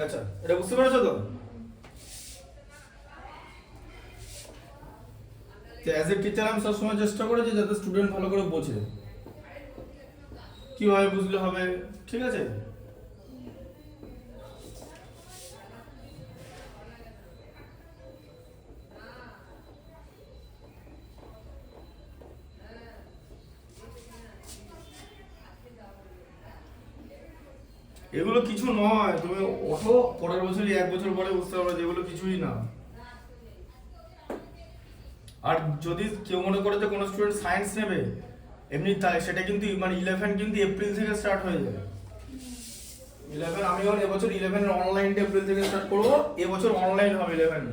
আচ্ছা, এটা বুঝতে পেরেছো তো? অ্যাজ এ টিচার আমি সবসময় চেষ্টা করেছি যাতে স্টুডেন্ট ভালো করে বোঝে, কিভাবে বুঝলে হবে, ঠিক আছে? এগুলো কিছু নয়, তুমি ওঠো পরের বছরই, 1 বছর পরে বুঝতে পারবে যে এগুলো কিছুই না। আর যদি কেউ মনে করে যে কোনো স্টুডেন্ট সায়েন্স নেবে এমনি, তাই সেটা কিন্তু মানে 11 কিন্তু এপ্রিল থেকে স্টার্ট হয়ে যাবে। 11 আমি যখন এবছর 11 এর অনলাইনটা এপ্রিল থেকে স্টার্ট করবো, এবছর অনলাইন হবে 11,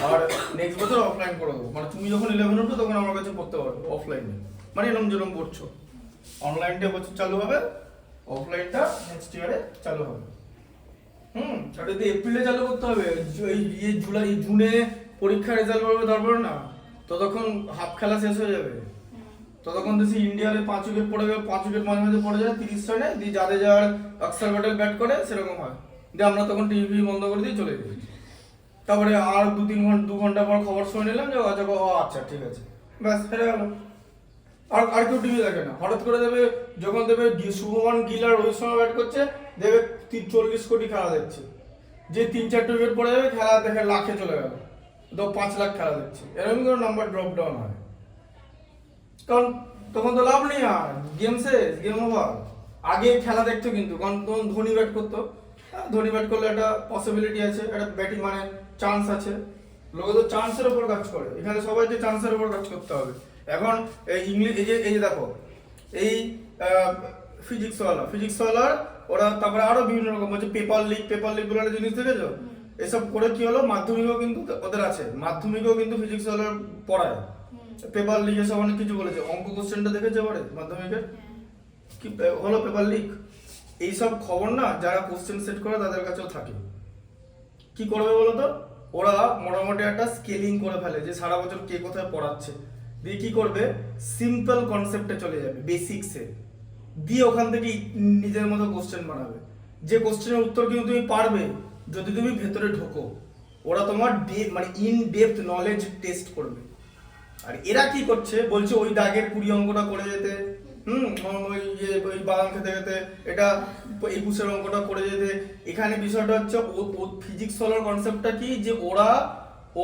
আর নেক্সট বছর অফলাইন করে দেবো। মানে তুমি যখন 11 উঠো তখন আমার কাছে পড়তে পারবে অফলাইনে, মানে এরকম যেরকম পড়ছো। অনলাইনটা এবছর চালু হবে, অফলাইনটা নেক্সট ইয়ারে চালু হবে। আর যদি এপ্রিলে চালু করতে হবে, এই জুলাই জুনে পরীক্ষার রেজাল্ট বেরোবে, তারপর না ততক্ষণ হাফ খেলা শেষ হয়ে যাবে। ততক্ষণ দেখছি ইন্ডিয়ারে 5 উইকেট পড়ে গেল, 5 উইকেট মাঝে মাঝে পড়ে যায় 30 রানে, দিয়ে জাদেজার অক্সর প্যাটেল ব্যাট করে সেরকম হয়, দিয়ে আমরা তখন টিভি বন্ধ করে দিয়ে চলে যাই। তারপরে আর 2-3 ঘন্টা পর খবর শুনে নিলাম যে আচ্ছা ঠিক আছে, ব্যাস হেরে গেল। আর আর কেউ টিভি দেখে না। হঠাৎ করে দেবে, যখন দেবে শুভমান গিল আর রোহিত শর্মা ব্যাট করছে, দেবে 40 কোটি খেলা দেখছে, যে 3-4 উইকেট পড়ে যাবে, খেলা দেখে লাখে চলে গেল, তো 5 লাখ খেলা দেখছে, এরকম করে নাম্বার ড্রপ ডাউন হয়। কারণ তখন তো লাভ নেই, আর গেম শেষ, গেম ওভার। আগে খেলা দেখতো কিন্তু, কারণ তখন ধোনি ব্যাট করতো, ধোনি ব্যাট করলে একটা পসিবিলিটি আছে, একটা ব্যাটিং মানে চান্স আছে। লোকে তো চান্সের উপর কাজ করে, এখানে সবাই যে চান্সের উপর কাজ করতে হবে। এখন ইংলিশ এই যে দেখো, এই ফিজিক্সওয়ালার ওরা, তারপরে আরো বিভিন্ন রকম হচ্ছে পেপার লিক বলে একটা জিনিস দেখেছো? এসব করে কি হলো, মাধ্যমিকও কিন্তু ওদের আছে, মাধ্যমিকও কিন্তু ফিজিক্সওয়ালার পড়ায়। পেপার লিক এসব অনেক কিছু বলেছে। অঙ্ক কোশ্চেনটা দেখেছে এবারে মাধ্যমিকের কি হলো, পেপার লিক। এইসব খবর না যারা কোশ্চেন সেট করে তাদের কাছেও থাকে। কি করবে বলতো, ওরা মোটামুটি একটা স্কেলিং করে ফেলে যে সারা বছর কে কোথায় পড়াচ্ছে, দিয়ে কি করবে, সিম্পল কনসেপ্টে চলে যাবে, বেসিক্সে, দিয়ে ওখান থেকে নিজের মতো কোশ্চেন বানাবে। যে কোশ্চেনের উত্তর কিন্তু তুমি পারবে যদি তুমি ভেতরে ঢোকো। ওরা তোমার মানে ইন ডেপথ নলেজ টেস্ট করবে। আর এরা কি করছে, বলছে ওই দাগের 20 অঙ্কটা করে যেতে, ওই বাদাম খেতে খেতে এটা 21 অঙ্কটা করে যেতে। এখানে বিষয়টা হচ্ছে ও ফিজিক্স হলার কনসেপ্টটা কি, যে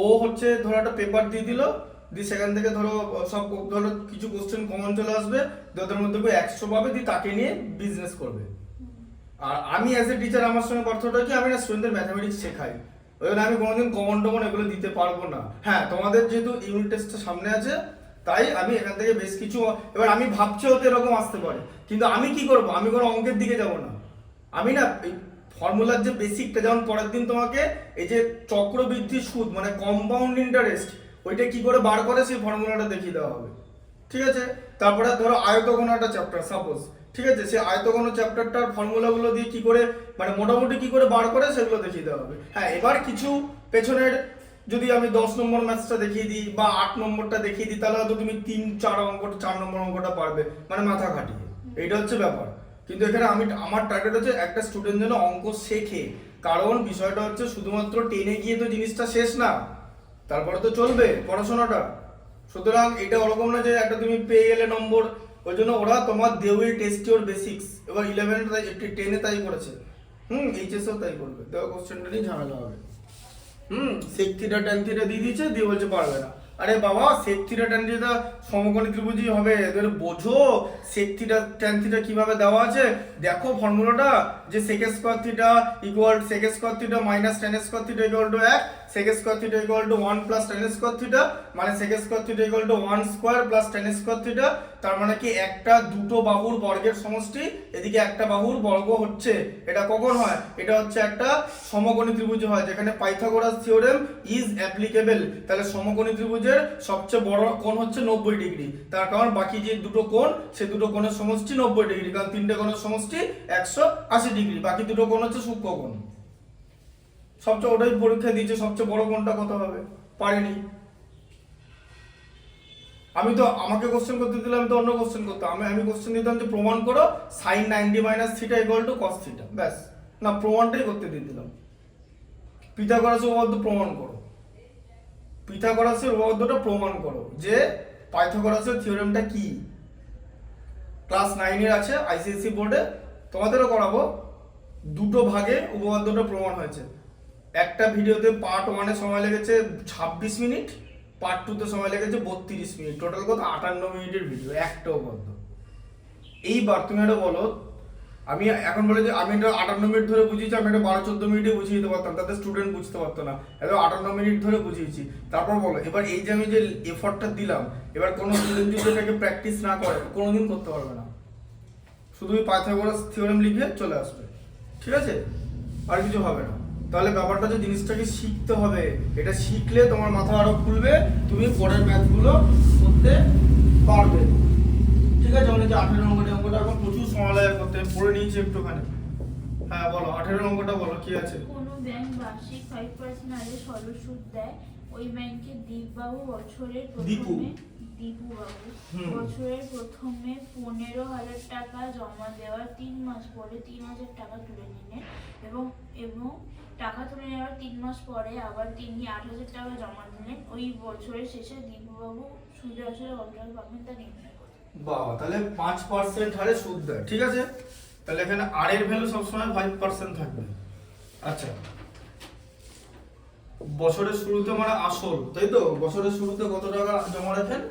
ও হচ্ছে ধরো একটা পেপার দিয়ে দিল, দিয়ে সেখান থেকে ধরো কিছু কোশ্চেন কমন চলে আসবে, ওদের মধ্যে 100 পাবে, দিয়ে তাকে নিয়ে বিজনেস করবে। আর আমি অ্যাজ এ টিচার, আমার সঙ্গে পার্থক্যটা কি, আমি না স্টুডেন্টদের ম্যাথামেটিক্স শেখাই, ওই জন্য আমি কোনোদিন কমন টমন এগুলো দিতে পারবো না। হ্যাঁ, তোমাদের যেহেতু ইউনিট টেস্টটা সামনে আছে, তাই আমি এখান থেকে বেশ কিছু, এবার আমি ভাবছি হতে এরকম আসতে পারে, কিন্তু আমি কি করব, আমি কোনো অঙ্কের দিকে যাব না। আমি না এই ফর্মুলার যে বেসিকটা, যেমন পরের দিন তোমাকে এই যে চক্রবৃদ্ধি সুদ মানে কম্পাউন্ড ইন্টারেস্ট, ওইটা কি করে বার করে সেই ফর্মুলাটা দেখিয়ে দেওয়া হবে, ঠিক আছে? তারপরে ধরো আয়তঘন একটা চ্যাপ্টার সাপোজ, ঠিক আছে, সেই আয়তঘন চ্যাপ্টারটার ফর্মুলাগুলো দিয়ে কি করে মানে মোটামুটি কি করে বার করে সেগুলো দেখিয়ে দেওয়া হবে। হ্যাঁ, এবার কিছু পেছনের যদি আমি 10 নম্বর ম্যাথসটা দেখিয়ে দিই বা 8 নম্বরটা দেখিয়ে দিই, তাহলে হয়তো তুমি 4 নম্বর অঙ্কটা পারবে, মানে মাথা খাটিয়ে। এইটা হচ্ছে ব্যাপার। কিন্তু এখানে আমার টার্গেট হচ্ছে একটা স্টুডেন্ট যেন অঙ্ক শেখে, কারণ বিষয়টা হচ্ছে শুধুমাত্র 10-এ গিয়ে তো জিনিসটা শেষ না, তারপরে তো চলবে পড়াশোনাটা। সুতরাং এটা ওরকম না যে একটা তুমি পেয়ে গেলে নম্বর, ওই জন্য ওরা তোমার they will test your basics. এবার 11 তাই 10-এ তাই করেছে, এইচএসও তাই করবে, দেওয়া কোশ্চেনটা নিয়ে ঝামেলা হবে। সেক থিটা ট্যান থিটা দিয়ে দিয়েছে, দিয়ে বলছে পারবে না। আরে বাবা, সেক থিটা ট্যান থিটা সমকোণী ত্রিভুজই হবে, এদের বোঝো সেক থিটা ট্যান থিটা কিভাবে দেওয়া আছে। দেখো ফর্মুলাটা, যে sec square theta equal sec square theta minus tan square theta equal to 1, sec square theta equal to 1 plus tan square theta, মানে sec square theta equal to 1 square plus tan square theta. তার মানে কি একটা দুটো বাহুর বর্গের সমষ্টি, এদিকে একটা বাহুর বর্গ হচ্ছে। এটা কখন হয়, এটা হচ্ছে একটা সমকোণী ত্রিভুজ হয় যেখানে পাইথাগোরাস থিওরেম ইজ অ্যাপ্লিকেবল। তাহলে সমকোণী ত্রিভুজের সবচেয়ে বড় কোণ হচ্ছে 90 ডিগ্রি, তার কারণ বাকি যে দুটো কোণ, সে দুটো কোণের সমষ্টি 90 ডিগ্রি, কারণ তিনটে কোণের সমষ্টি 180 ডিগ্রি, বাকি দুটো কোণ হচ্ছে সূক্ষ্ম কোণ। সবচেয়ে ওটাই পরীক্ষা দিয়েছে, সবচেয়ে বড় কোণটা কত হবে, পারিনি। আমি তো আমাকে কোশ্চেন করতে দিলে আমি তো অন্য কোশ্চেন করতাম, আমি কোশ্চেন দিতাম যে প্রমাণ করো sin 90 - θ = cos θ, ব্যাস, না প্রমাণটাই করতে দিয়ে দিলাম। পিথাগোরাসের উপপাদ্য প্রমাণ করো। পিথাগোরাসের উপপাদ্যটা প্রমাণ করো যে পাইথাগোরাসের থিওরেমটা কি। ক্লাস 9 এর আছে আইসিএসসি বোর্ডে, তোমাদেরও করাবো। দুটো ভাগে উপপাদ্যটা প্রমাণ হয়েছে। একটা ভিডিওতে পার্ট 1 সময় লেগেছে 26 মিনিট, পার্ট 2 তে সময় লেগেছে 32 মিনিট, টোটাল কত 58 মিনিটের ভিডিও একটা উপপাদ্য। এইবার তুমি এটা বলো, আমি এখন বলে যে আমি এটা 58 মিনিট ধরে বুঝিয়েছি, আমি এটা 12-14 মিনিটে বুঝিয়ে দিতে পারতাম, তাতে স্টুডেন্ট বুঝতে পারতো না। এবার 58 মিনিট ধরে বুঝিয়েছি। তারপর বলো এবার এই যে আমি যে এফর্টটা দিলাম, এবার কোনো স্টুডেন্ট যদি এটাকে প্র্যাকটিস না করে কোনোদিন করতে পারবে না। শুধু পাইথাগোরাস থিওরেম লিখে চলে আসবে, ঠিক আছে, আর কিছু হবে না। তাহলে ব্যাপারটা যে জিনিসটাকে শিখতে হবে, এটা শিখলে তোমার মাথা আরো খুলবে, তুমি পরের ম্যাথগুলো করতে পারবে, ঠিক আছে। মানে যে 18 নম্বরের অঙ্কটা এখন প্রচুর সময় লাগে করতে, পড়ে নিয়েছি একটুখানি। হ্যাঁ বলো, 18 নম্বরটা বলো কি আছে। কোনো ব্যাংক বার্ষিক 5% হারে সরল সুদ দেয়, ওই ব্যাংকে দীপবাবু বছরের প্রথমে দীপুবাবু বছরের প্রথমে 15,000 টাকা জমা দেওয়ার 3 মাস পরে 3,000 টাকা তুলে নিলেন এবং এবং টাকা তুলে নেওয়ার 3 মাস পরে আবার তিনি 8,000 টাকা জমা দিলেন। ওই বছরের শেষে দীপুবাবু সুদে আসলে কত টাকা পাবেন তা নির্ণয় করুন। বাবা, তাহলে 5% হারে সুদ দেয়, ঠিক আছে। তাহলে এখানে আর এর ভ্যালু সবসময় 5% থাকবে। আচ্ছা, বছরের শুরুতে মানে আসল, তাই তো? বছরের শুরুতে কত টাকা জমা রাখেন?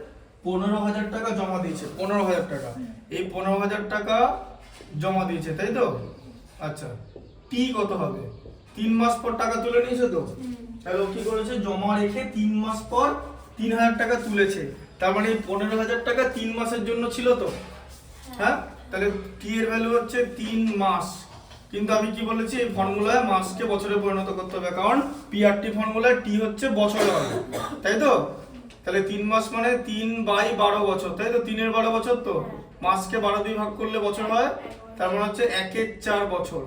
15,000 টাকা জমা দিয়েছে, 15,000 টাকা। এই 15,000 টাকা জমা দিয়েছে, তাই তো? আচ্ছা, টি কত হবে? 3 মাস পর টাকা তুলে নিয়েছে তো, তাহলে ও কি করেছে? জমা রেখে 3 মাস পর 3,000 টাকা তুলেছে। তার মানে এই 15,000 টাকা 3 মাসের জন্য ছিল তো, হ্যাঁ? তাহলে টি এর ভ্যালু হচ্ছে 3 মাস। কিন্তু আমি কি বলেছি, এই ফর্মুলায় মাসকে বছরে পরিণত করতে হবে, কারণ পিআরটি ফর্মুলায় টি হচ্ছে বছর হবে, তাই তো? তাহলে 3 মাস মানে 3/12 বছর, তাই তো? 3 এর 12 বছর তো, মাসকে 12 দিয়ে ভাগ করলে বছর হয়, তার মানে হচ্ছে 1/4 বছর,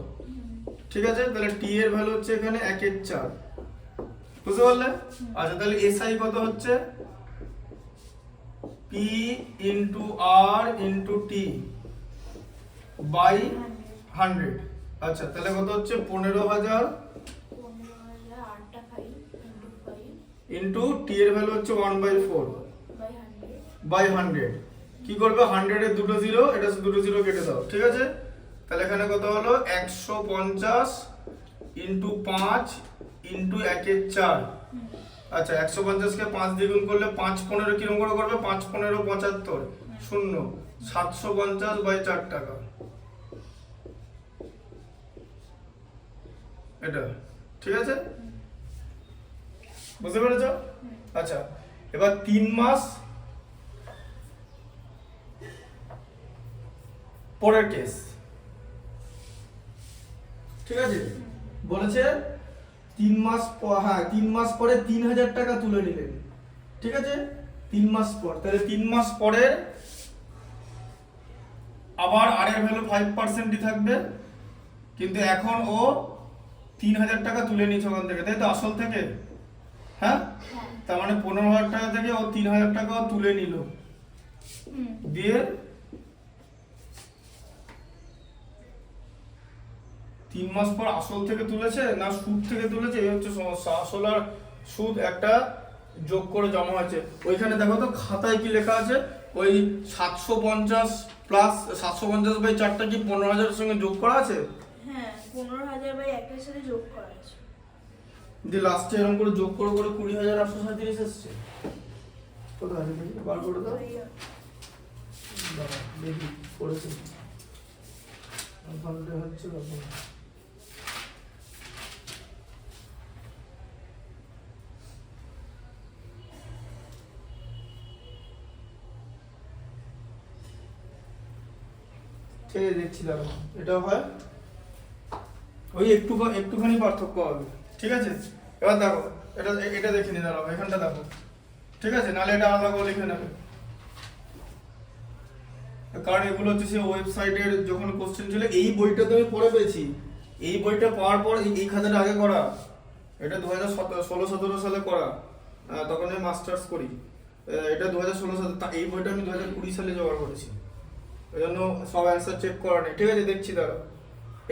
ঠিক আছে। তাহলে টি এর ভ্যালু হচ্ছে এখানে 1/4, বুঝতে পারলে? আচ্ছা, তাহলে এসআই কত হচ্ছে? P into R into T by 100। আচ্ছা, তাহলে কত হচ্ছে? 15,000 ইন্টু টি এর ভ্যালু হচ্ছে 1/4 বাই 100। কি করবে? 100 এর দুটো জিরো, এটা দুটো জিরো কেটে দাও, ঠিক আছে। তাহলে এখানে কত হলো? 150 ইন্টু 5 ইন্টু 1/4। আচ্ছা, 150 কে 5 দিয়ে গুণ করলে 5-15 কিরকম করে করবে? 5-15 75 শূন্য, 750 বাই 4 টাকা, এটা, ঠিক আছে, বুঝতে পেরেছো? আচ্ছা, এবার 3 মাস পরের কেস, ঠিক আছে। বলেছে 3 মাস হ্যাঁ 3 মাস পরে 3,000 টাকা তুলে নিলেন, ঠিক আছে। 3 মাস পর, তাহলে 3 মাস পরে আবার আর এর ভ্যালু 5% থাকবে, কিন্তু এখন ও 3,000 টাকা তুলে নিয়েছে ওখান থেকে, তাই তো? আসল থেকে, হ্যাঁ। তার মানে 15,000 টাকা থেকে ও 3,000 টাকা তুলে নিল, দিয়ে 3 মাস পর আসল থেকে তুলেছে না সুদ থেকে তুলেছে, এই হচ্ছে সমস্যা। আসল আর সুদ একটা যোগ করে জমা হয়েছে। ওইখানে দেখো তো খাতায় কি লেখা আছে, ওই 750 প্লাস 750 বাই 4টা কি 15,000 এর সঙ্গে যোগ করা আছে? হ্যাঁ, 15,000 বাই 1 এর সাথে যোগ করা আছে। যে লাস্টে এরকম করে যোগ করে 20,837 এসেছে। কোথায় আছে দেখি, বার করে দাও। দাঁড়া দেখি করেছে ওখানটা হচ্ছে ব্যাপার। ঠিক আছে, দেখছি দাঁড়াও। এটা হয় ওই একটুখানি পার্থক্য হবে, ঠিক আছে। এবার দেখো, এটা দেখে নি, দাঁড়াও এখানটা দেখো, ঠিক আছে, নাহলে এটা আলাদা করে লিখে নেবে, কারণ এগুলো হচ্ছে সেই ওয়েবসাইটের যখন কোশ্চেন ছিল। এই বইটা তো আমি পড়ে পেয়েছি, এই বইটা পাওয়ার পর এই খাতাটা আগে করা, এটা 2016-17 সালে করা, তখন আমি মাস্টার্স করি। এটা 2016 সালে, এই বইটা আমি 2020 সালে জোগাড় করেছি, ওই জন্য সব অ্যান্সার চেক করা নেই, ঠিক আছে। দেখছি দাঁড়াও,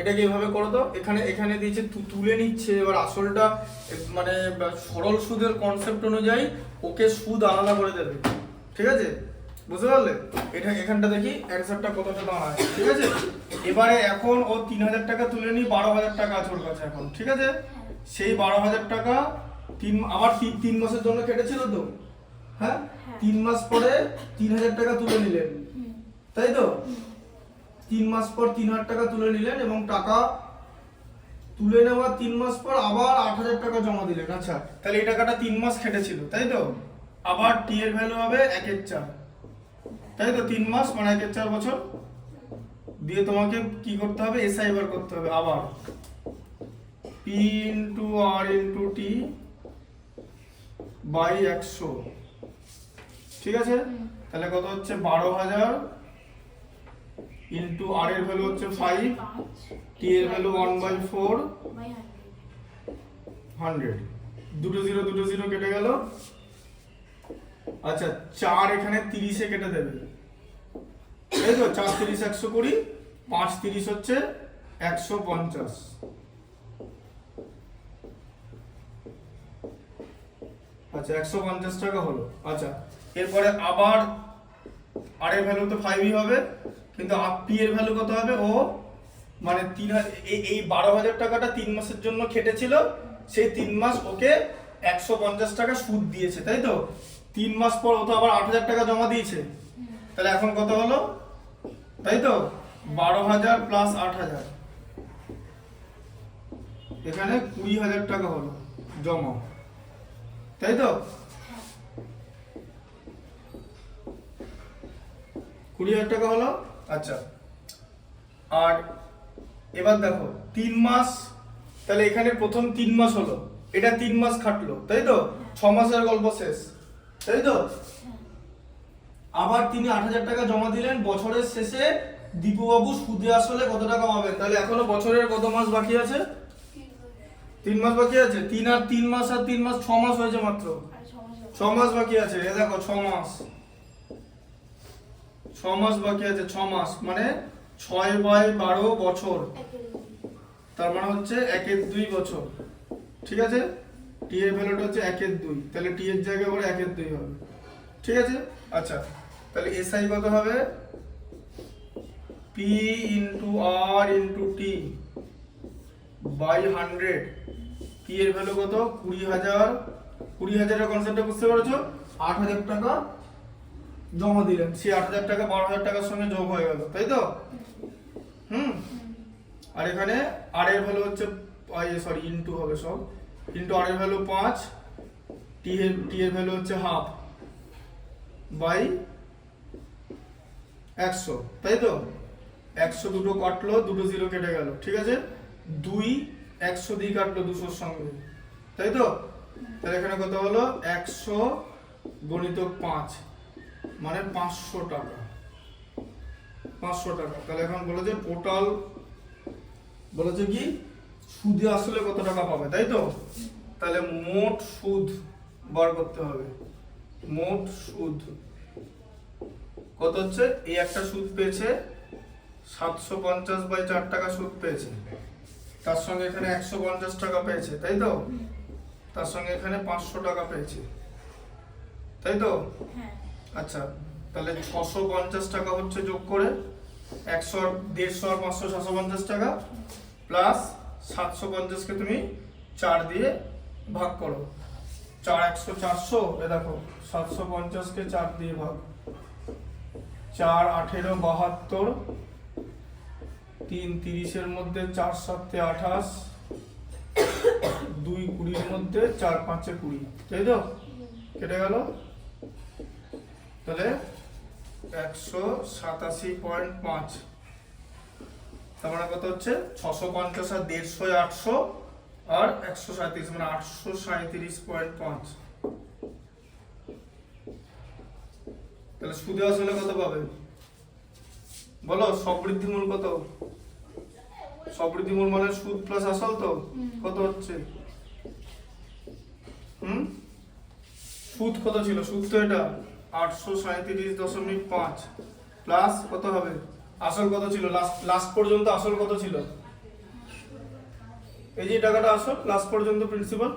এটাকে এইভাবে করো তো, এখানে এখানে দিয়েছে তুলে নিচ্ছে, এবার আসলটা মানে সরল সুদের কনসেপ্ট অনুযায়ী ওকে সুদ আলাদা করে দেবে, ঠিক আছে? বুঝতে পারলে? এটা এখানটা দেখি অ্যান্সারটা কতটা দাঁড়ায়, ঠিক আছে? এবারে এখন ও 3,000 টাকা তুলে নি, 12,000 টাকা আছে ওর কাছে এখন, ঠিক আছে? সেই 12,000 টাকা আবার 3 মাসের জন্য কেটেছিল তো, হ্যাঁ? 3 মাস পরে 3,000 টাকা তুলে নিলেন, তাই তো? 3 মাস পর 3,000 টাকা তুলে নিলেন এবং টাকা তুলে নেওয়ার 3 মাস পর আবার 8,000 টাকা জমা দিলেন। আচ্ছা, তাহলে এই টাকাটা 3 মাস খেটেছিল, তাই তো? আবার টি এর ভ্যালু হবে 1/4, তাই তো? 3 মাস মানে 1/4 বছর দিয়ে তোমাকে কি করতে হবে? এসআই বার করতে হবে আবার, P into R into T by 100, ঠিক আছে? তাহলে কত হচ্ছে? 12,000 ইন্টু আর এর ভ্যালু হচ্ছে 5, টি এর ভ্যালু 1/4, 100, দুটো জিরো কেটে গেল। আচ্ছা, 4 এখানে 30 এ কেটে দেবে, তাই তো? 4 30 120, 5 30 হচ্ছে 150। আচ্ছা, 150 টাকা হলো। আচ্ছা, এরপরে আবার আর এর ভ্যালু তো 5ই হবে, কিন্তু পি এর ভ্যালু কত হবে? ও মানে এই 12,000 টাকাটা 3 মাসের জন্য খেটেছিল, সেই 3 মাস ওকে 150 টাকা সুদ দিয়েছে, তাই তো? 3 মাস পর ও তো আবার 8,000 টাকা জমা দিয়েছে, তাহলে এখন কত হলো? তাই তো 12,000 প্লাস 8,000, এখানে 20,000 টাকা হলো জমা, তাই তো? 20,000 টাকা হলো। আচ্ছা, আর এবার দেখো 3 মাস, তাহলে এখানে প্রথম 3 মাস হলো, এটা 3 মাস খাটলো, তাই তো? 6 মাসের গল্প শেষ, তাই তো? আবার তিনি 8,000 টাকা জমা দিলেন, বছরের শেষে দীপুবাবু সুদে আসলে কত টাকা পাবেন? তাহলে এখনো বছরের কত মাস বাকি আছে? 3 মাস বাকি আছে। 3 আর 3 মাস আর 3 মাস 6 মাস হয়েছে মাত্র, 6 মাস বাকি আছে। এ দেখো 6 মাস, 6 মাস বাকি আছে, 6 মাস মানে 6/12 বছর, তার মানে হচ্ছে 1/2 বছর, ঠিক আছে? টি এর ভ্যালুটা হচ্ছে 1/2, তাহলে টি এর জায়গায় পরে 1/2 হবে, ঠিক আছে? আচ্ছা, তাহলে এসআই কত হবে? P into R into T by 100, P এর ভ্যালু কত? 20,000, 20,000 এর কনসেপ্টটা বুঝতে পেরেছো? 8,000 টাকা জমা দিলেন, সেই 8,000 টাকা 12,000 টাকার সঙ্গে যোগ হয়ে গেল, তাই তো? আর এখানে আর এর ভ্যালু হচ্ছে সরি ইনটু হবে সব, ইনটু আর এর ভ্যালু 5, টি এর ভ্যালু হচ্ছে হাফ বাই 100, তাই তো? 100 দুটো কাটলো, দুটো জিরো কেটে গেল, ঠিক আছে? 2 100 দিয়ে কাটলো 200 সঙ্গে, তাই তো? তাহলে এখানে কত হলো? 100 গুণিতক 5 মানে 500 টাকা, 500 টাকা। তাহলে এখন বলেছে টোটাল, বলেছে কি সুদে আসলে কত টাকা পাবে, তাই তো? তাহলে মোট সুদ বার করতে হবে। মোট সুদ কত হচ্ছে? এই একটা সুদ পেয়েছে 750/4 টাকা সুদ পেয়েছে, তার সঙ্গে এখানে 150 টাকা পেয়েছে, তাই তো? তার সঙ্গে এখানে 500 টাকা পেয়েছে, তাই তো? আচ্ছা, তাহলে 650 টাকা হচ্ছে যোগ করে 100 150 আর 500 750 টাকা প্লাস 750 কে তুমি 4 দিয়ে ভাগ করো, 4 100 400, এ দেখো 750 কে 4 দিয়ে ভাগ, 4 18 72, 3 30 এর মধ্যে 4 7 28, 2 20 এর মধ্যে 4 5 20, তাই তো? কেটে গেল, তাহলে 187.5, তার মানে কত হচ্ছে? 650 আর 150 800 আর 137 মানে 837.5। তাহলে সুদে আসলে কত পাবে বলো? সবৃদ্ধিমূল কত? সবৃদ্ধিমূল মানে সুদ প্লাস আসল, তো কত হচ্ছে? সুদ কত ছিল? সুদ তো এটা 837.5 প্লাস কত হবে? আসল কত ছিল? লাস্ট পর্যন্ত আসল কত ছিল? এই যে টাকাটা আসল লাস্ট পর্যন্ত প্রিন্সিপাল,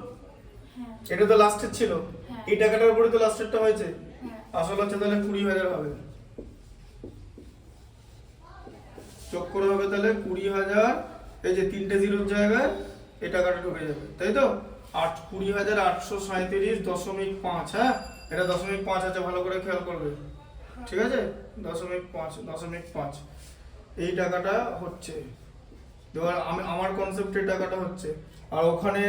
হ্যাঁ এটা তো লাস্টের ছিল, হ্যাঁ। এই টাকাটার উপরে তো লাস্টেরটা হয়েছে, হ্যাঁ আসল হচ্ছে তাহলে 20,000 হবে, যোগ করে হবে তাহলে 20,000, এই যে 3টে জিরোর জায়গায় এই টাকাটা ঢুকে যাবে, তাই তো 20,837.5, হ্যাঁ এটা 0.5 আছে, ভালো করে খেয়াল করবে, ঠিক আছে 0.5 এই টাকাটা হচ্ছে, এবার আমার কনসেপ্টে টাকাটা হচ্ছে, আর ওখানে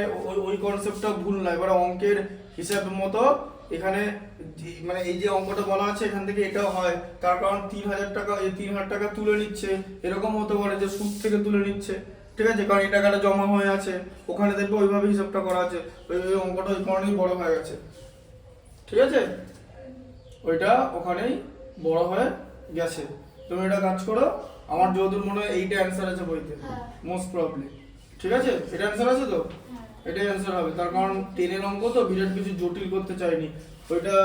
ওই কনসেপ্টটা ভুল না। এবার অঙ্কের হিসাব মতো এখানে মানে এই যে অঙ্কটা বলা আছে এখান থেকে এটাও হয়, তার কারণ 3,000 টাকা, এই 3,000 টাকা তুলে নিচ্ছে, এরকম হতে পারে যে সুদ থেকে তুলে নিচ্ছে, ঠিক আছে, কারণ এই টাকাটা জমা হয়ে আছে, ওখানে দেখবে ওইভাবে হিসাবটা করা আছে, ওই অঙ্কটা ওই কারণেই বড় হয়ে গেছে, ঠিক আছে, ওইটা ওখানেই বড় হয়ে গেছে। তুমি এটা কাজ করো, আমার যতদূর মনে হয় এইটা অ্যান্সার আছে বইতে, মোস্ট প্রবলি, ঠিক আছে, এটা অ্যান্সার আছে তো, এটাই অ্যান্সার হবে, তার কারণ 10-এর অঙ্ক তো বিরাট কিছু জটিল করতে চাইনি, ওইটা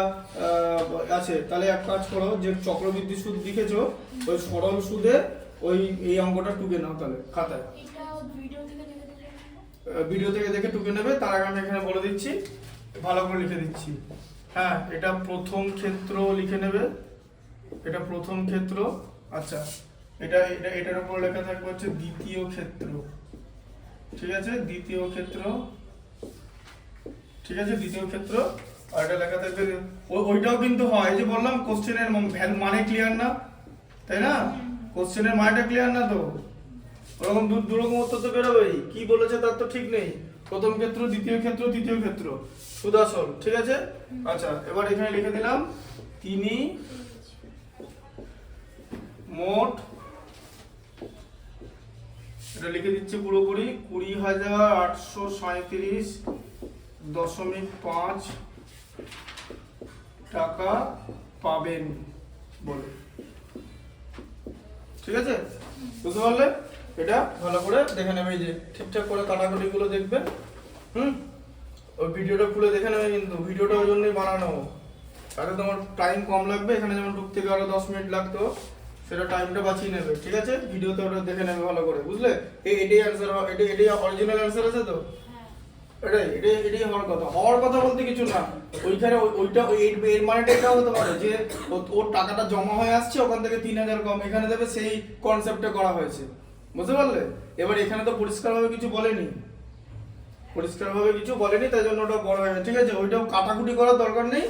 আছে। তাহলে এক কাজ করো, যে চক্রবৃদ্ধি সুদ লিখেছো ওই সরল সুদে ওই এই অঙ্কটা টুকে নাও তাহলে খাতায়, এটা ভিডিও থেকে দেখে দেখে ভিডিও থেকে দেখে টুকে নেবে। তার আগে আমি এখানে বলে দিচ্ছি, ভালো করে লিখে দিচ্ছি, হ্যাঁ এটা প্রথম ক্ষেত্র লিখে নেবে, এটা প্রথম ক্ষেত্র, আচ্ছা এটা এটা এটার উপর লেখা থাকবে হচ্ছে দ্বিতীয় ক্ষেত্র, ঠিক আছে দ্বিতীয় ক্ষেত্র, ঠিক আছে দ্বিতীয় ক্ষেত্র, আর এটা লেখা থাকবে ওইটাও কিন্তু হয়, এই যে বললাম কোশ্চেনের মানে ক্লিয়ার না, তাই না, কোশ্চেনের মানেটা ক্লিয়ার না তো, ওরকম দুরকম উত্তর তো বেরোবেই, কি বলেছে তার তো ঠিক নেই, প্রথম ক্ষেত্র দ্বিতীয় ক্ষেত্র তৃতীয় ক্ষেত্র সুদ আসল, ঠিক আছে। আচ্ছা এবার এখানে লিখে দিলাম তিনি মোট, এটা লিখে দিচ্ছে পুরোপুরি 20,837.5 টাকা পাবেন বলে, ঠিক আছে, বুঝতে পারলে, এটা ভালো করে দেখে নেবে, এই যে ঠিকঠাক করে কাটাকুটি গুলো দেখবে, ওই ভিডিওটা খুলে দেখে নেবে, কিন্তু ভিডিওটা ওই জন্যই বানানো, তাহলে তোমার টাইম কম লাগবে, এখানে যেমন ঢুকতে গেলে আরো 10 মিনিট লাগতো, সেটা টাইমটা বাঁচিয়ে নেবে, ঠিক আছে, ভিডিওতে ওটা দেখে নেবে ভালো করে, বুঝলে, এটাই অ্যান্সার, এটাই অরিজিনাল অ্যান্সার আছে তো, এটাই হওয়ার কথা বলতে কিছু না, ওইখানে ওইটা এর মানেটা এটা হতে পারে যে ওর টাকাটা জমা হয়ে আসছে, ওখান থেকে 3,000 কম এখানে দেবে, সেই কনসেপ্টে করা হয়েছে, বুঝতে পারলে। এবার এখানে তো পরিষ্কারভাবে কিছু বলেনি, তাই জন্য ওটা বড় হয়ে গেছে, ঠিক আছে, ওইটাও কাটাকুটি করার দরকার নেই,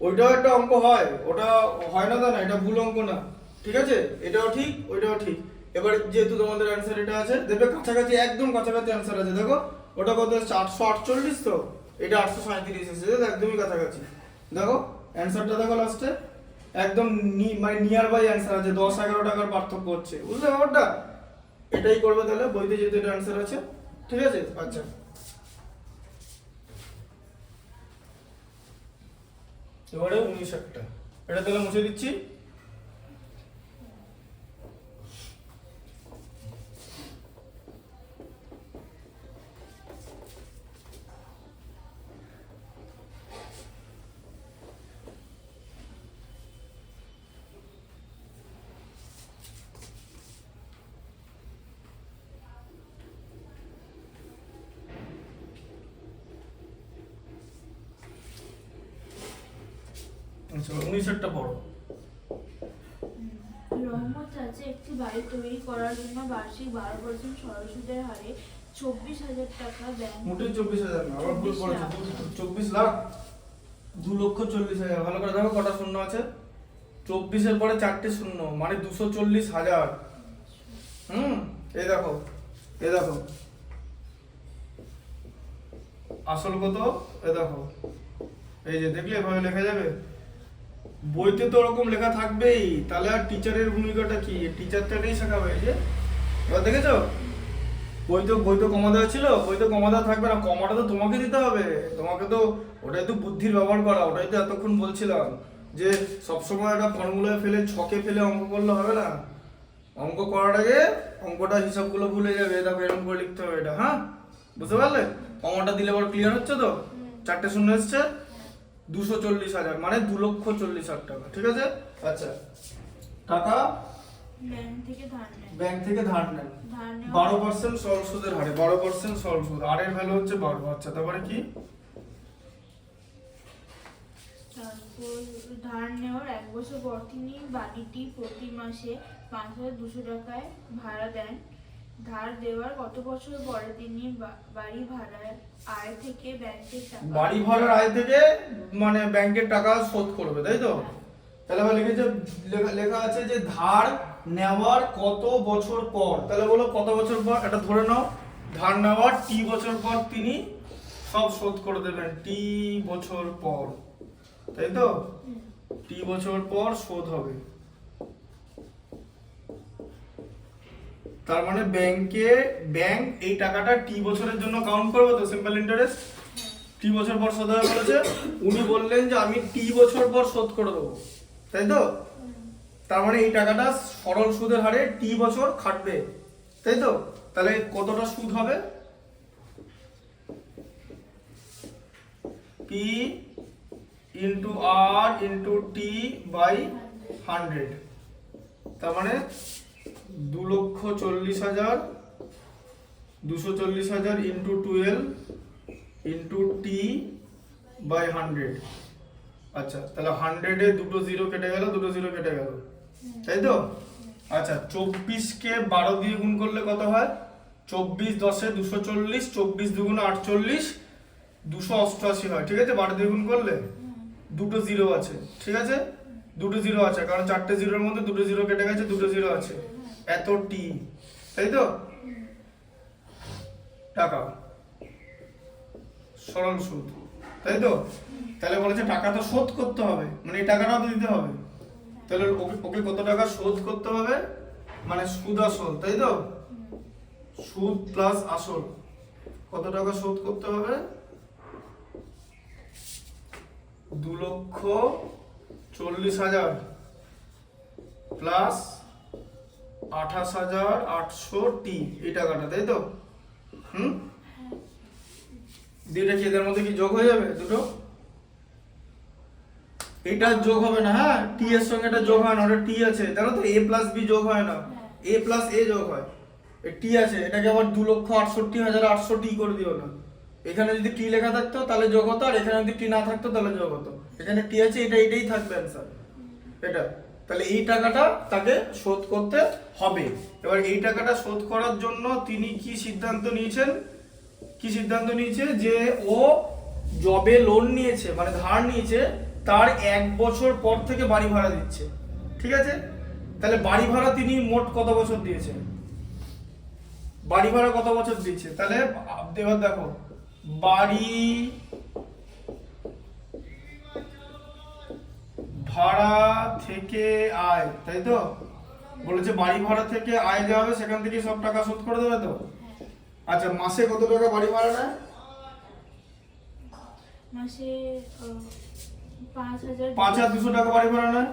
ওইটাও একটা অঙ্ক হয়, ওটা হয় না তা না, এটা ভুল অঙ্ক না, ঠিক আছে, এটাও ঠিক ওইটাও ঠিক। এবার যেহেতু তোমাদের অ্যান্সার এটা আছে, দেখবে কাছাকাছি, একদম কাছাকাছি অ্যান্সার আছে, দেখো ওটা কত হচ্ছে 848, তো এটা 837 এসেছে, একদমই কাছাকাছি, দেখো অ্যান্সারটা দেখো লাস্টে একদম মানে নিয়ার বাই অ্যান্সার আছে, 10-11 টাকার পার্থক্য হচ্ছে, বুঝলে ব্যাপারটা, এটাই করবে তাহলে বইতে যেহেতু এটা অ্যান্সার আছে, ঠিক আছে। আচ্ছা এবারে 19টা, এটা তাহলে মুছে দিচ্ছি, আচ্ছা 19টা পড়ো। রহমত আছে একটি বাড়ি তৈরি করার জন্য বার্ষিক 12% সরল সুদের হারে 24,000 টাকা ব্যাংক, মোটে 24,000 না, আবার ভুল পড়েছে, 24 লাখ, 2,40,000, ভালো করে দেখো কটা শূন্য আছে, 24 এর পরে 4টে শূন্য, মানে 240,000, এই দেখো আসল কত, এই দেখো, এই যে দেখলে এভাবে লেখা যাবে, বইতে তো ওরকম লেখা থাকবেই, তাহলে আর টিচারের ভূমিকাটা কি, টিচারটাই শেখাবে, এই যে এবার দেখেছো, বই তো কমা দেওয়া ছিল, বই তো কমা দেওয়া থাকবে না, কমাটা তো তোমাকে দিতে হবে, তোমাকে তো ওটাই তো বুদ্ধির ব্যবহার করা, ওটাই তো এতক্ষণ বলছিলাম যে সবসময় একটা ফর্মুলায় ফেলে ছকে ফেলে অঙ্ক করলে হবে না, অঙ্ক করার আগে অঙ্কটা হিসাবগুলো ভুলে যাবে, দেখো এরকম করে লিখতে হবে এটা, হ্যাঁ বুঝতে পারলে, কমাটা দিলে আবার ক্লিয়ার হচ্ছে তো, 4টে শূন্য এসছে, 240,000 মানে 2,40,000 টাকা, ঠিক আছে। আচ্ছা টাকা ব্যাংক থেকে ধার নেন। ব্যাংক থেকে ধার নেন ধার নেওয়া 12% সরল সুদের হারে, 12% সরল সুদ, আর এর ভ্যালু হচ্ছে 12। আচ্ছা, তারপরে কি? তারপর ধার নেওয়ার 1 বছর পর তিনি বাড়িটি প্রতি মাসে 5,200 টাকায় ভাড়া দেন। ধার দেওয়ার কত বছর পরে তিনি বাড়ি ভাড়ার আয় থেকে ব্যাংকের টাকা বাড়ি ভাড়ার আয় থেকে মানে ব্যাংকের টাকা শোধ করবে, তাই তো? তাহলে আবার লেখা আছে যে ধার নেওয়ার কত বছর পর। তাহলে বলো কত বছর পর, এটা ধরে নাও ধার নেওয়ার টি বছর পর তিনি সব শোধ করে দেবেন, টি বছর পর, তাই তো? টি বছর পর শোধ হবে। তার মানে ব্যাংক এই টাকাটা টি বছরের জন্য কাউন্ট করবে তো, সিম্পল ইন্টারেস্ট। টি বছর পর শোধ হবে বলেছে, উনি বললেন যে আমি টি বছর পর শোধ করে দেবো, তাই তো? তার মানে এই টাকাটা সরল সুদের হারে টি বছর খাটবে, তাই তো? তাহলে কতটা সুদ হবে? P into R into T by 100। তার মানে 2,40,000 240,000 ইন্টু 12 ইন্টু টি বাই 100। আচ্ছা, তাহলে 100 এ দুটো জিরো কেটে গেল, দুটো জিরো কেটে গেল, তাই তো? আচ্ছা, 24 কে 12 দিয়ে গুণ করলে কত হয়? 24 10 এ 240, 24 দুগুণ 48, 288 হয়, ঠিক আছে? 12 দিয়ে গুণ করলে দুটো জিরো আছে, ঠিক আছে? দুটো জিরো আছে কারণ চারটে জিরোর মধ্যে দুটো জিরো কেটে গেছে, দুটো জিরো আছে, এত টি, তাই তো? টাকা সরল সুদ, তাই তো? তাহলে বলেছে টাকা তো শোধ করতে হবে, মানে এই টাকাটাও তো দিতে হবে। তাহলে ওকে কত টাকা শোধ করতে হবে? মানে সুদ আসল, তাই তো? সুদ প্লাস আসল কত টাকা শোধ করতে হবে? 2,40,000 প্লাস 28,800 টি, এই টাকাটা, তাই তো? দুইটা কি এদের মধ্যে কি যোগ হয়ে যাবে দুটো? এটা যোগ হবে না, হ্যাঁ, টি এর সঙ্গে এটা যোগ হয় না, ওটা টি আছে, জানো তো? এ প্লাস বি যোগ হয় না, এ প্লাস এ যোগ হয়, টি আছে, এটাকে আবার 2,68,800 টি করে দিও না। এখানে যদি টি লেখা থাকতো তাহলে যোগ হতো, আর এখানে যদি টি না থাকতো তাহলে যোগ হতো। এখানে টি আছে, এটাই থাকবে অ্যান্সার, এটা। তাহলে এই টাকাটা তাকে শোধ করতে হবে। এবার এই টাকাটা শোধ করার জন্য তিনি কি সিদ্ধান্ত নিয়েছেন? কি সিদ্ধান্ত নিয়েছে? যে ও জবে লোন নিয়েছে, মানে ধার নিয়েছে, তার 1 বছর পর থেকে বাড়ি ভাড়া দিচ্ছে, ঠিক আছে? তাহলে বাড়ি ভাড়া তিনি মোট কত বছর দিয়েছেন? বাড়ি ভাড়া কত বছর দিচ্ছে? তাহলে এবার দেখো, বাড়ি ভাড়া থেকে আয়, তাই তো? বলেছে বাড়ি ভাড়া থেকে আয় দেওয়া হবে, সেখান থেকে সব টাকা শোধ করে দেবে তো? আচ্ছা, মাসে কত টাকা বাড়ি ভাড়া নেয়? মাসে 5,000 5,200 টাকা বাড়ি ভাড়া নেয়।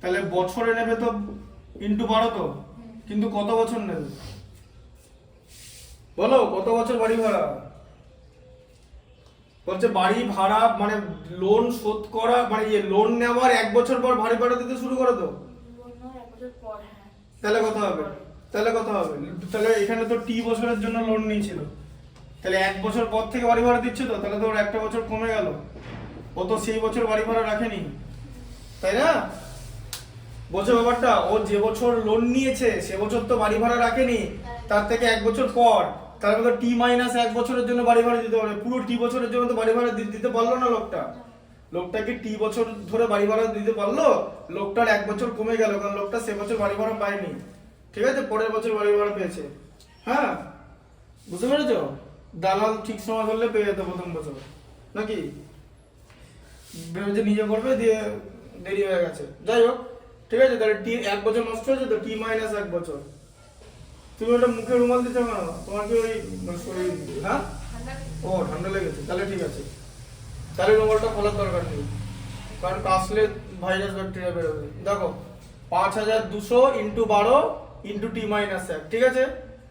তাহলে বছরে নেবে তো ইন্টু 12 তো, কিন্তু কত বছর নেবে বলো? কত বছর বাড়ি ভাড়া? বলছে বাড়ি ভাড়া মানে লোন শোধ করা, মানে লোন নেওয়ার 1 বছর পর বাড়ি ভাড়া দিতে শুরু করে তো। তাহলে কত হবে? তাহলে এখানে তো টি বছরের জন্য লোন নিয়েছিল, তাহলে 1 বছর পর থেকে বাড়ি ভাড়া দিচ্ছে তো, তাহলে তো ওর একটা বছর কমে গেল, ও তো সেই বছর বাড়ি ভাড়া রাখেনি, তাই না? বোঝো ব্যাপারটা? ও যে বছর লোন নিয়েছে সে বছর তো বাড়ি ভাড়া রাখেনি, তার থেকে 1 বছর পর, তারপরে তো টি মাইনাস 1 বছরের জন্য বাড়ি ভাড়া দিতে পারে, পুরো টি বছরের জন্য তো বাড়ি ভাড়া দিতে পারলো না লোকটাকে টি বছর ধরে বাড়ি ভাড়া দিতে পারলো, লোকটার 1 বছর কমে গেল, কারণ লোকটা সে বছর বাড়ি ভাড়া পায়নি, ঠিক আছে? পরের বছর বাড়ি ভাড়া পেয়েছে, হ্যাঁ, বুঝতে পেরেছো? দালাল ঠিক সময় ধরলে পেয়ে যেত প্রথম বছর, নাকি ভেবেছে নিজে করবে, দিয়ে দেরি হয়ে গেছে, যাই হোক, ঠিক আছে? তাহলে টি 1 বছর নষ্ট হয়েছে তো, টি মাইনাস 1 বছর। তুমি ওটা মুখে রুমাল দিচ্ছ কেন? তোমার কি ওই শরীর, হ্যাঁ, ও ঠান্ডা লেগেছে? তাহলে ঠিক আছে, তাহলে রুমালটা খোলার দরকার নেই, কারণ কাশলে ভাইরাস ব্যাকটেরিয়া বেরোবে। দেখো 5,200 ইন্টু 12 ইন্টু টি মাইনাস 1, ঠিক আছে?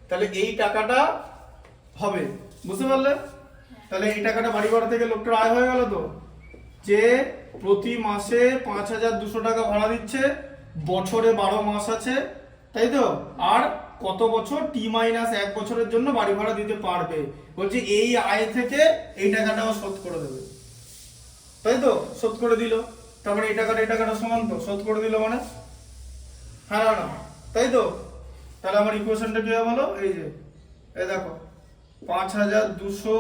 তাহলে এই টাকাটা হবে, বুঝতে পারলে? তাহলে এই টাকাটা বাড়ি ভাড়া থেকে লোকটার আয় হয়ে গেল তো, যে প্রতি মাসে 5,200 টাকা ভাড়া দিচ্ছে, বছরে 12 মাস আছে, তাই তো? আর কত বছর টি মাইনাস 1 বছরের জন্য বাড়ি ভাড়া দিতে পারবে, বলছে এই আয় থেকে এই টাকাটাও শোধ করে দেবে, তাই তো? শোধ করে দিল, তারপরে এই টাকাটা সমান তো, শোধ করে দিল মানে, হ্যাঁ না, তাই তো? তাহলে আমার ইকুয়েশনটা কি হবে বলো? এই যে এই দেখো 5200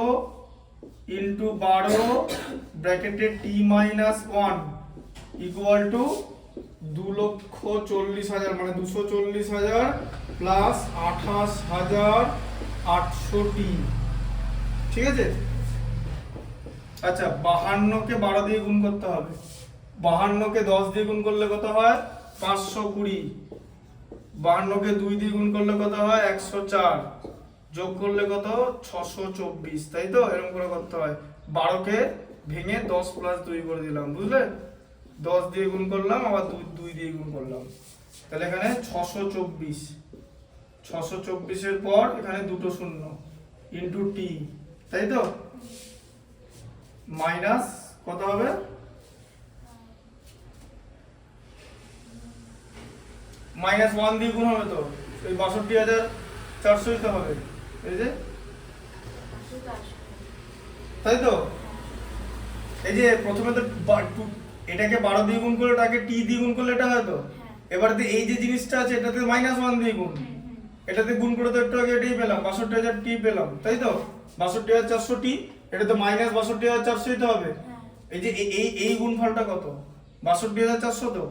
ইন্টু 12 ব্র্যাকেটে টি মাইনাস 1 ইকুয়াল টু 2,40,000, মানে 240,000 প্লাস 28,800 টি, ঠিক আছে? আচ্ছা 52 কে 12 দিয়ে গুণ করতে হবে, 52 কে 10 দিয়ে গুণ করলে কত হয়? 520, 52 কে 2 দিয়ে গুণ করলে কত হয়? 104, যোগ করলে কত? 624, তাই তো? এরকম করে করতে হয়। 12 কে ভেঙে 10 প্লাস 2 করে দিলাম, বুঝলে? 10 দিয়ে গুণ করলাম, আবার 2 দিয়ে গুণ করলাম, তাহলে এখানে 624 এর পর এখানে দুটো শূন্য ইন্টু টি, তাই তো? মাইনাস কত হবে? মাইনাস 1 দিয়ে গুণ হবে তো, এই 62,400 তো হবে, এই যে, তাই তো? এই যে প্রথমে তো এটাকে 12 দিয়ে গুণ করলে, এটাকে টি দিয়ে গুণ করলে এটা হয় তো, এবারে এই যে জিনিসটা আছে এটাতে মাইনাস 1 দিয়ে গুণ, এটাতে গুণ করে তো একটু আগে এটাই পেলাম, 62,000 টি পেলাম, তাই তো? 62,400 টি, এটা তো মাইনাস 62,400 তো হবে। এই যে এই গুণফলটা কত? 62,400 তো,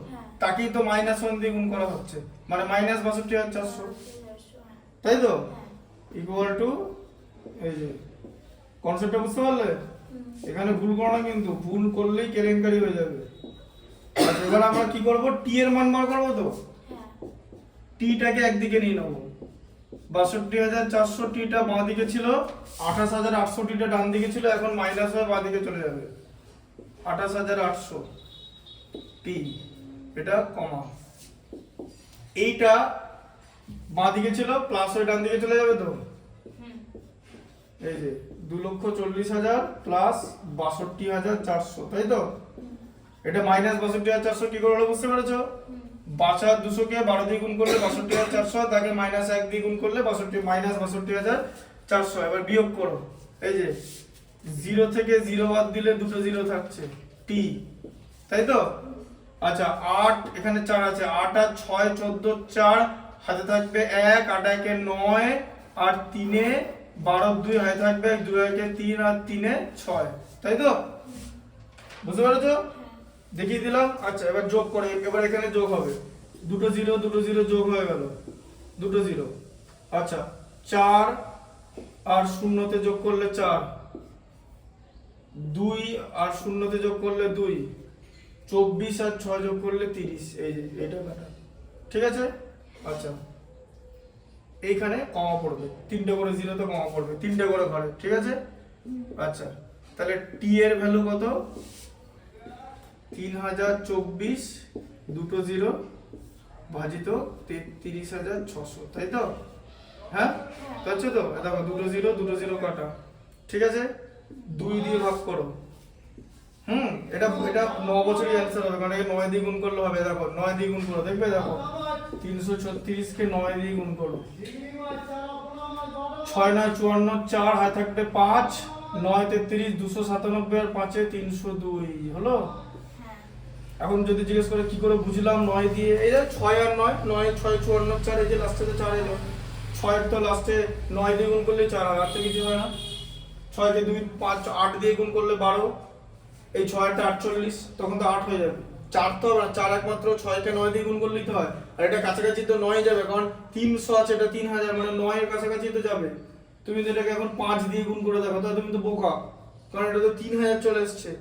তাকেই তো মাইনাস 1 দিয়ে গুণ করা হচ্ছে, মানে মাইনাস 62,400, তাই তো? ইকুয়াল টু, এই যে কনসেপ্টটা বুঝতে পারলে? এখানে ভুল করো না, কিন্তু ভুল করলেই কেলেঙ্কারি হয়ে যাবে। আচ্ছা এবার আমরা কি করব? টি এর মান বার করব তো, টিটাকে একদিকে নিয়ে নেব, 62,400 টিটা বাঁ দিকে ছিল, 28,800 টিটা ডান দিকে ছিল, এখন মাইনাস হয়ে বাঁ দিকে চলে যাবে, 28,800 টি, এটা কমা, এইটা বাঁ দিকে ছিল, প্লাস হয়ে ডান দিকে চলে যাবে তো, এই যে 2,40,000 প্লাস 62,400, তাই তো? এটা মাইনাস 62,400 কি করে হলো বুঝতে পেরেছো? 200 কে 12 দিয়ে গুণ করলে 62,400, তাকে মাইনাস 1 দিয়ে গুণ করলে মাইনাস 62,400। এবার বিয়োগ করো, এই যে 0 থেকে 0 বাদ দিলে দুটো 0 থাকছে, টি, তাই তো? আচ্ছা 8, এখানে 4 আছে, 8 আর 6 14, 4 হাতে থাকবে 1, 8 1 9, আর 3 12 2 হাতে থাকবে 2 1 3, আর 3 6, তাই তো? বুঝতে পেরেছো? দেখিয়ে দিলাম। আচ্ছা এবার যোগ করে, এবার এখানে যোগ হবে, দুটো 0 যোগ হয়ে গেল, দুটো 0। আচ্ছা 4 আর 0 তে যোগ করলে 4, 2 আর 0 তে যোগ করলে 2, 24 আর 6 যোগ করলে 30, এই যে এটা ব্যাটা, ঠিক আছে? আচ্ছা এইখানে কমা পড়বে, 3টে করে 0 তে কমা পড়বে, 3টে করে ঘরে, ঠিক আছে? আচ্ছা তাহলে টি এর ভ্যালু কত? 3024, দুটো 0 ভাজিত 33,600, তাই তো? হ্যাঁ তাই তো? দেখো দুটো 0 কাটা, ঠিক আছে? 2 দিয়ে ভাগ করো, এটা 9 বছরের অ্যানসার হবে, কারণ এই 9 দিয়ে গুণ করলে হবে, দেখো 9 দিয়ে গুণ করো, দেখবে দেখো 336 কে 9 দিয়ে গুণ করো, 6 9 54, 4 হাতে থাকবে 5, 9 33, 297 আর 5 302 হলো। এখন যদি জিজ্ঞেস করে কি করে বুঝলাম 9 দিয়ে, এই যে 6 আর 9, 9 6 54, 4, এই যে লাস্টে তো 4 এলো, 6 এর তো লাস্টে 9 দিয়ে গুণ করলে 4, আর তো কিছু হয় না, 6 কে 2 5 8 দিয়ে গুণ করলে 12, এই 6 টা 48, তখন তো 8 হয়ে যাবে, 4 তো হবে না, 4 একমাত্র 6 কে 9 দিয়ে গুণ করলেই তো হয়, আর এটা কাছাকাছি তো 9 যাবে, কারণ 300 আছে, এটা 3000, মানে 9 এর কাছাকাছি তো যাবে। তুমি যদি এটাকে এখন 5 দিয়ে গুণ করে দেখো তাহলে তুমি তো বোকা, কারণ এটা তো 3000 চলে আসছে,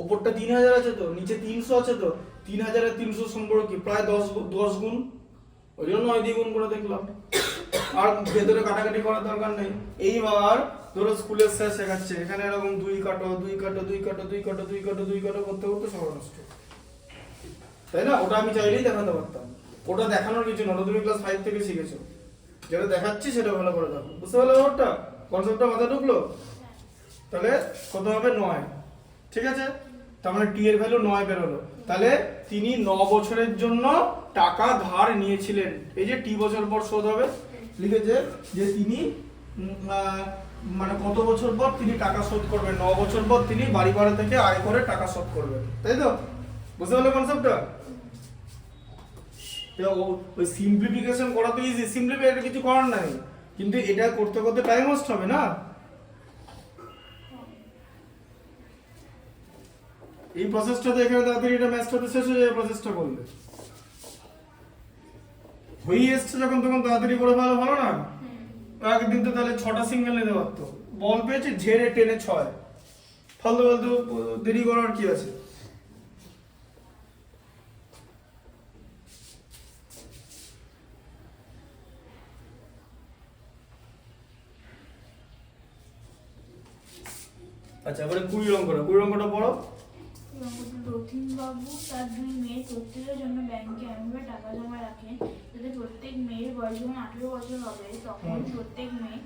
উপরটা 3000 আছে তো, নিচে 300 আছে তো, 3000 আর 300 সম্পর্ক কি প্রায় 10 গুণ, ওই জন্য 9 দিয়ে গুণ করে দেখলাম, আর ভেতরে কাটাকাটি করার দরকার নেই। এইবার ধরো স্কুলের স্যার শেখাচ্ছে, এখানে এরকম 2 কাটো 2 কাটো 2 কাটো 2 কাটো 2 কাটো 2 কাটো করতে করতে সব নষ্ট, তাই না? ওটা আমি চাইলেই দেখাতে পারতাম, ওটা দেখানোর কিছু না, তুমি ক্লাস 5 থেকে শিখেছো, যেটা দেখাচ্ছি সেটা ভালো করে দেখো, বুঝতে পারলে ব্যাপারটা? কনসেপ্টটা মাথায় ঢুকলো? তাহলে কত হবে? 9, ঠিক আছে? তার মানে টি এর ভ্যালু 9 বেরোলো। তাহলে তিনি 9 বছরের জন্য টাকা ধার নিয়েছিলেন। এই যে টি বছর পর শোধ হবে, লিখেছে যে তিনি মানে কত বছর পর তিনি টাকা শোধ করবেন, 9 বছর পর তিনি বাড়ি ভাড়া থেকে আয় করে টাকা শোধ করবেন, তাই তো? বুঝতে পারলে কনসেপ্টটা? ওই সিম্পলিফিকেশন করা তো ইজি, সিম্পলিফাই কিছু করার নাই, কিন্তু এটা করতে করতে টাইম ওয়েস্ট হবে না। এই প্রসেসটাতে এখানে তাড়াতাড়ি এটা ম্যাচটাতে শেষ হয়ে যাবে, প্রসেসটা করলে হয়ে এসছে যখন তখন তাড়াতাড়ি করে ভালো ভালো না। আগের দিন তো তাহলে 6টা সিঙ্গেল নিতে পারতো, বল পেয়েছে ঝেড়ে টেনে 6, ফালতু ফালতু দেরি করার কি আছে। আচ্ছা এবারে 20 অঙ্কটা, 20 অঙ্কটা পড়ো। রথীন বাবু তার 2 মেয়ে প্রত্যেকের জন্য ব্যাংকে এমনভাবে টাকা জমা রাখেন যাতে প্রত্যেক মেয়ের বয়স যখন 18 বছর হবে তখন প্রত্যেক মেয়ে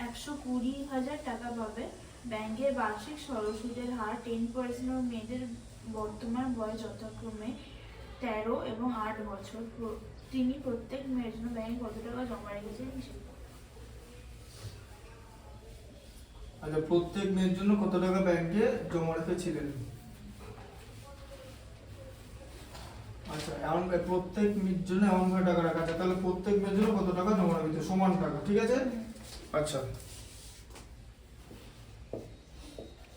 120,000 টাকা পাবে। ব্যাংকের বার্ষিক সরল সুদের হার 10% ও মেয়েদের বর্তমান বয়স যথাক্রমে 13 এবং 8 বছর। তিনি প্রত্যেক মেয়ের জন্য ব্যাংকে কত টাকা জমা রেখেছেন হিসেব। আচ্ছা প্রত্যেক মেয়ের জন্য কত টাকা ব্যাংকে জমা রেখেছিলেন। আচ্ছা এমন প্রত্যেক মেয়ের জন্য এমন ভাবে টাকা রাখা আছে, তাহলে প্রত্যেক মেয়ের জন্য কত টাকা জমা রেখেছে সমান টাকা, ঠিক আছে? আচ্ছা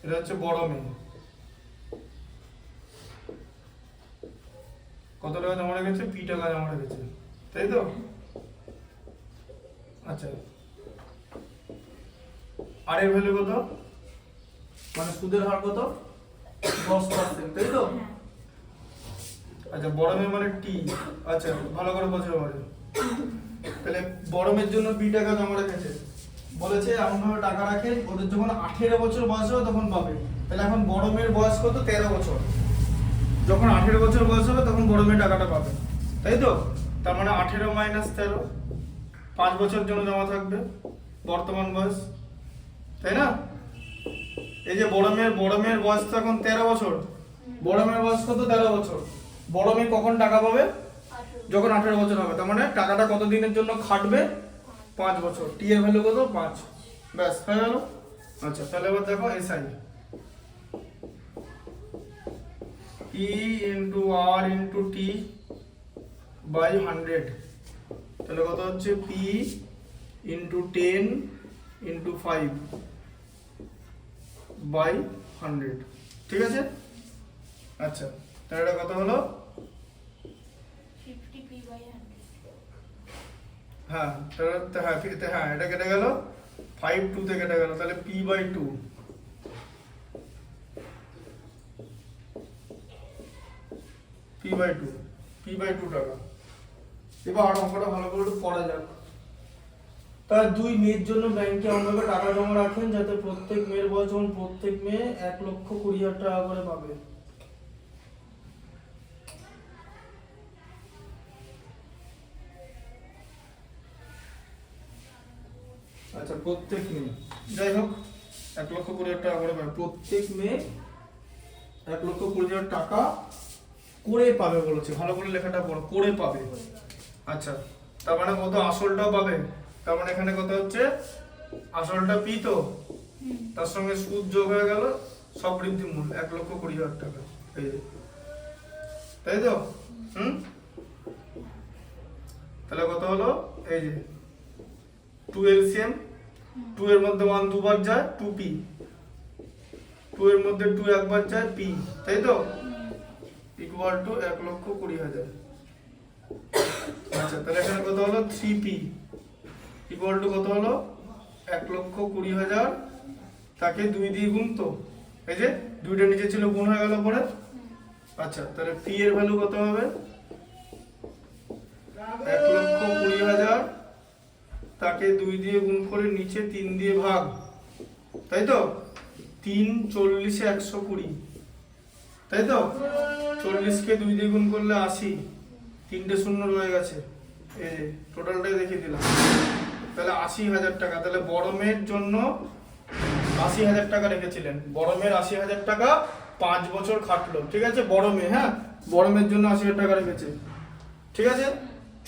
এটা হচ্ছে বড় মেয়ে, কত টাকা জমা রেখেছে, পি টাকা জমা রেখেছে, তাই তো? আচ্ছা আর এর ভ্যালু কত, মানে সুদের হার কত, 10%, তাই তো? আচ্ছা বড় মেয়ে মানে টি, আচ্ছা ভালো করে বোঝো এবারে। তাহলে বড় মেয়ের জন্য বি টাকা জমা রেখেছে, বলেছে এমন ভাবে টাকা রাখে ওদের যখন 18 বছর বয়স হবে তখন পাবে। তাহলে এখন বড় মেয়ের বয়স কত, 13 বছর, যখন 18 বছর বয়স হবে তখন বড় মেয়ে টাকাটা পাবে, তাই তো? তার মানে 18 মাইনাস 13, 5 বছর জন্য জমা থাকবে বর্তমান বয়স, তাই না? এই যে বড় মেয়ের বয়স তো এখন 13 বছর, বড় মেয়ের বয়স কত, 13 বছর। বড় মেয়ে কখন টাকা পাবে, যখন 18 বছর হবে, তার মানে টাকাটা কত দিনের জন্য খাটবে, 5 বছর। টি এর ভ্যালু কত, 5, ব্যাস হয়ে গেল। আচ্ছা তাহলে এবার দেখো SI, E into R into T by 100, তাহলে কত হচ্ছে, পি ইন্টু 10 ইন্টু 5 বাই 100, ঠিক আছে? আচ্ছা তাহলে এটা কত হলো, 50p/100। হ্যাঁ তাহলে হ্যাঁ এটা কেটে গেল, 5 2 থেকে কেটে গেল, তাহলে p/2, p/2 টাকা। এবার অঙ্কটা ভালো করে একটু পড়া যাক। তার 2 মেয়ের জন্য ব্যাংকে এমনভাবে টাকা জমা রাখেন যাতে প্রত্যেক মেয়ের বয়স যখন প্রত্যেক মেয়ে 1,20,000 টাকা করে পাবে। আচ্ছা প্রত্যেক মেয়ে, যাই হোক 1,20,000 টাকা করে পাবে, প্রত্যেক মেয়ে 1,20,000 টাকা করে পাবে বলেছে, ভালো করে লেখাটা পড়ো, করে পাবে। আচ্ছা তার মানে কত, আসলটাও পাবে, তার মানে এখানে কত হচ্ছে, আসলটা পি তো, তার সঙ্গে সুদ যোগ হয়ে গেল, সব বৃদ্ধি মূল 1,20,000 টাকা, এই যে, তাই তো? তাহলে কত হলো, এই যে 2 LCM, 2 এর মধ্যে 1 দুবার যায় 2p, 2 এর মধ্যে 2 একবার যায় p, তাই তো? Equal to 1,20,000। আচ্ছা তাহলে এখানে কত হলো, 3p ইকুয়াল টু কত হলো, 1,20,000, তাকে 2 দিয়ে গুণ, তো এই যে 2টা নিচে ছিল গুণ হয়ে গেল পরে। আচ্ছা তাহলে p এর ভ্যালু কত হবে, 1,20,000, তাকে 2 দিয়ে গুণ করে নিচে 3 দিয়ে ভাগ, তাই তো? 3 40 এ 120, তাই তো? 40 কে 2 দিয়ে গুণ করলে 80, 3টে শূন্য রয়ে গেছে, এই টোটালটাই দেখিয়ে দিলাম। তাহলে 80,000 টাকা। তাহলে বড় মেয়ের জন্য 80,000 টাকা রেখেছিলেন, বড় মেয়ের 80,000 টাকা 5 বছর খাটলো, ঠিক আছে, বড় মেয়ে, হ্যাঁ বড় মেয়ের জন্য 80,000 টাকা রেখেছে, ঠিক আছে।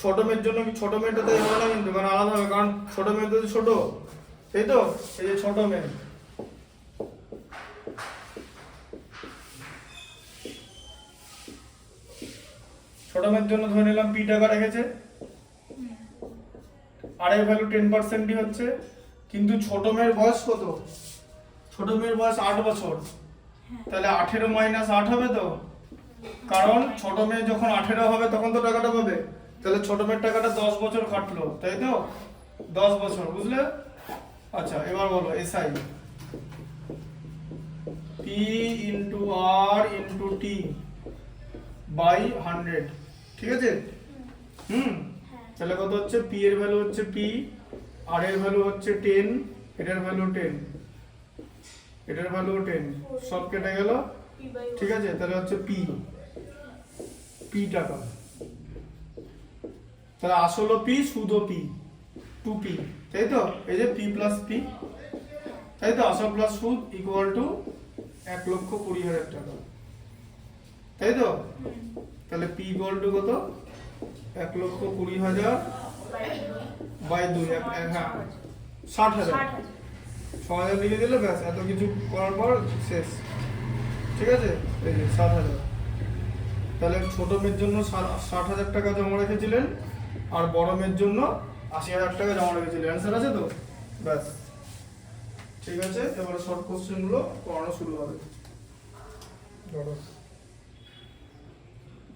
ছোট মেয়ের জন্য কি, ছোট মেয়েটা তো হবে না কিন্তু, কারণ আলাদা হবে, কারণ ছোট মেয়ে তো ছোট, তাই তো, এই যে ছোট মেয়ে, ছোট মেয়ের জন্য ধরে নিলাম পি টাকা রেখেছে, আর এর ভ্যালু 10%ই হচ্ছে, কিন্তু ছোট মেয়ের বয়স কত, ছোট মেয়ের বয়স 8 বছর, তাহলে 18 মাইনাস 8 হবে তো, কারণ ছোট মেয়ে যখন 18 হবে তখন তো টাকাটা পাবে, তাহলে ছোট মেয়ের টাকাটা 10 বছর খাটলো, তাই তো, 10 বছর, বুঝলে। আচ্ছা এবার বলো SI P into R into T by 100, ঠিক আছে। তাহলে কত হচ্ছে, পি এর ভ্যালু হচ্ছে পি, আর এর ভ্যালু হচ্ছে 10, এটার ভ্যালু 10, এটার ভ্যালু 10, সব কেটে গেল, ঠিক আছে। তাহলে হচ্ছে পি, পি টাকা, তাহলে আসলও পি সুদও পি, 2p, তাই তো, এই যে পি প্লাস পি, তাই তো, আসল প্লাস সুদ ইকুয়াল টু 1,20,000 টাকা, তাই তো। তাহলে পি ইকুয়াল টু কত, 1,20,000 বাই 2, হ্যাঁ 60,000, 6,000 লিখে দিলে ব্যাস, এত কিছু করার পর শেষ, ঠিক আছে। এই যে 60,000, তাহলে ছোট মেয়ের জন্য 60,000 টাকা জমা রেখেছিলেন, আর বড় মেয়ের জন্য 80,000 টাকা জমা রেখেছিলেন, অ্যান্সার আছে তো, ব্যাস, ঠিক আছে। এবারে শর্ট কোশ্চেনগুলো পড়ানো শুরু হবে। ধরো